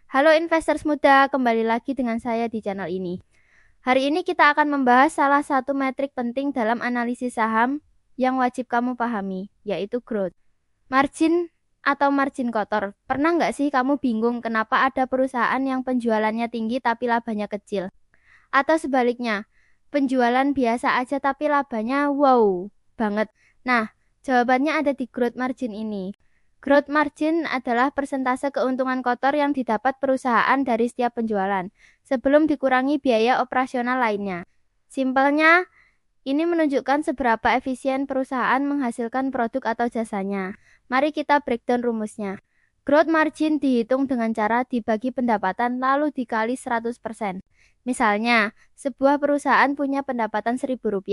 Halo investors muda, kembali lagi dengan saya di channel ini. Hari ini kita akan membahas salah satu metrik penting dalam analisis saham yang wajib kamu pahami, yaitu growth. Margin atau margin kotor. Pernah nggak sih kamu bingung kenapa ada perusahaan yang penjualannya tinggi tapi labanya kecil? Atau sebaliknya, penjualan biasa aja tapi labanya wow banget. Nah, jawabannya ada di growth margin ini. Growth margin adalah persentase keuntungan kotor yang didapat perusahaan dari setiap penjualan, sebelum dikurangi biaya operasional lainnya. Simpelnya, ini menunjukkan seberapa efisien perusahaan menghasilkan produk atau jasanya. Mari kita breakdown rumusnya. Growth margin dihitung dengan cara dibagi pendapatan lalu dikali 100%. Misalnya, sebuah perusahaan punya pendapatan Rp1.000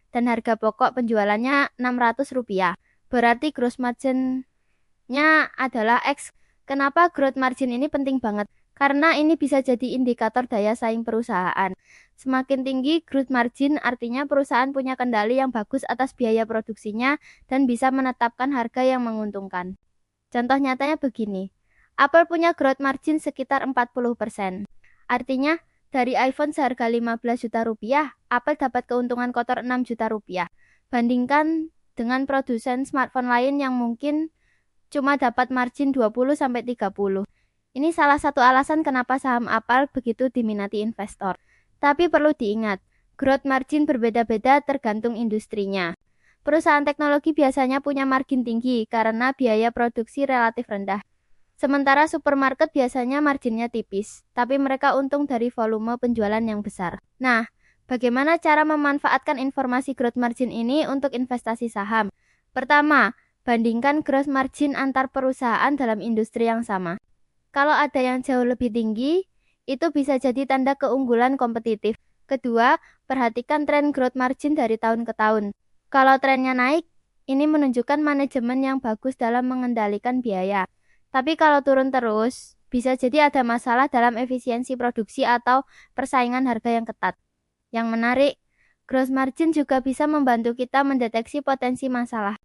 dan harga pokok penjualannya Rp600. Berarti gross margin-nya adalah X. Kenapa growth margin ini penting banget? Karena ini bisa jadi indikator daya saing perusahaan. Semakin tinggi growth margin artinya perusahaan punya kendali yang bagus atas biaya produksinya dan bisa menetapkan harga yang menguntungkan. Contoh nyatanya begini. Apple punya growth margin sekitar 40%. Artinya, dari iPhone seharga Rp15 juta, Apple dapat keuntungan kotor Rp6 juta. Bandingkan dengan produsen smartphone lain yang mungkin cuma dapat margin 20-30. Ini salah satu alasan kenapa saham Apple begitu diminati investor. Tapi perlu diingat, growth margin berbeda-beda tergantung industrinya. Perusahaan teknologi biasanya punya margin tinggi karena biaya produksi relatif rendah. Sementara supermarket biasanya marginnya tipis, tapi mereka untung dari volume penjualan yang besar. Nah, bagaimana cara memanfaatkan informasi growth margin ini untuk investasi saham? Pertama, bandingkan gross margin antar perusahaan dalam industri yang sama. Kalau ada yang jauh lebih tinggi, itu bisa jadi tanda keunggulan kompetitif. Kedua, perhatikan tren growth margin dari tahun ke tahun. Kalau trennya naik, ini menunjukkan manajemen yang bagus dalam mengendalikan biaya. Tapi kalau turun terus, bisa jadi ada masalah dalam efisiensi produksi atau persaingan harga yang ketat. Yang menarik, gross margin juga bisa membantu kita mendeteksi potensi masalah.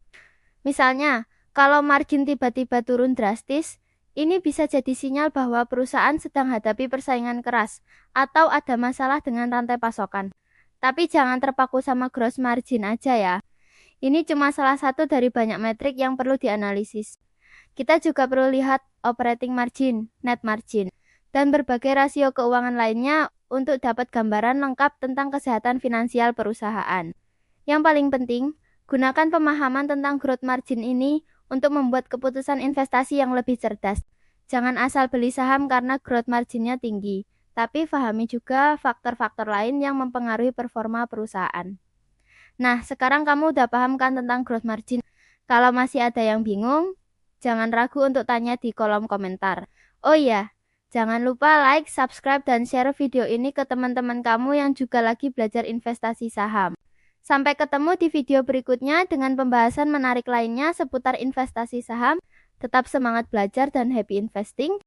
Misalnya, kalau margin tiba-tiba turun drastis, ini bisa jadi sinyal bahwa perusahaan sedang hadapi persaingan keras atau ada masalah dengan rantai pasokan. Tapi jangan terpaku sama gross margin aja ya. Ini cuma salah satu dari banyak metrik yang perlu dianalisis. Kita juga perlu lihat operating margin, net margin, dan berbagai rasio keuangan lainnya untuk dapat gambaran lengkap tentang kesehatan finansial perusahaan. Yang paling penting, gunakan pemahaman tentang growth margin ini untuk membuat keputusan investasi yang lebih cerdas. Jangan asal beli saham karena growth margin-nya tinggi, tapi pahami juga faktor-faktor lain yang mempengaruhi performa perusahaan. Nah, sekarang kamu udah paham kan tentang growth margin? Kalau masih ada yang bingung, jangan ragu untuk tanya di kolom komentar. Oh iya, jangan lupa like, subscribe, dan share video ini ke teman-teman kamu yang juga lagi belajar investasi saham. Sampai ketemu di video berikutnya dengan pembahasan menarik lainnya seputar investasi saham. Tetap semangat belajar dan happy investing.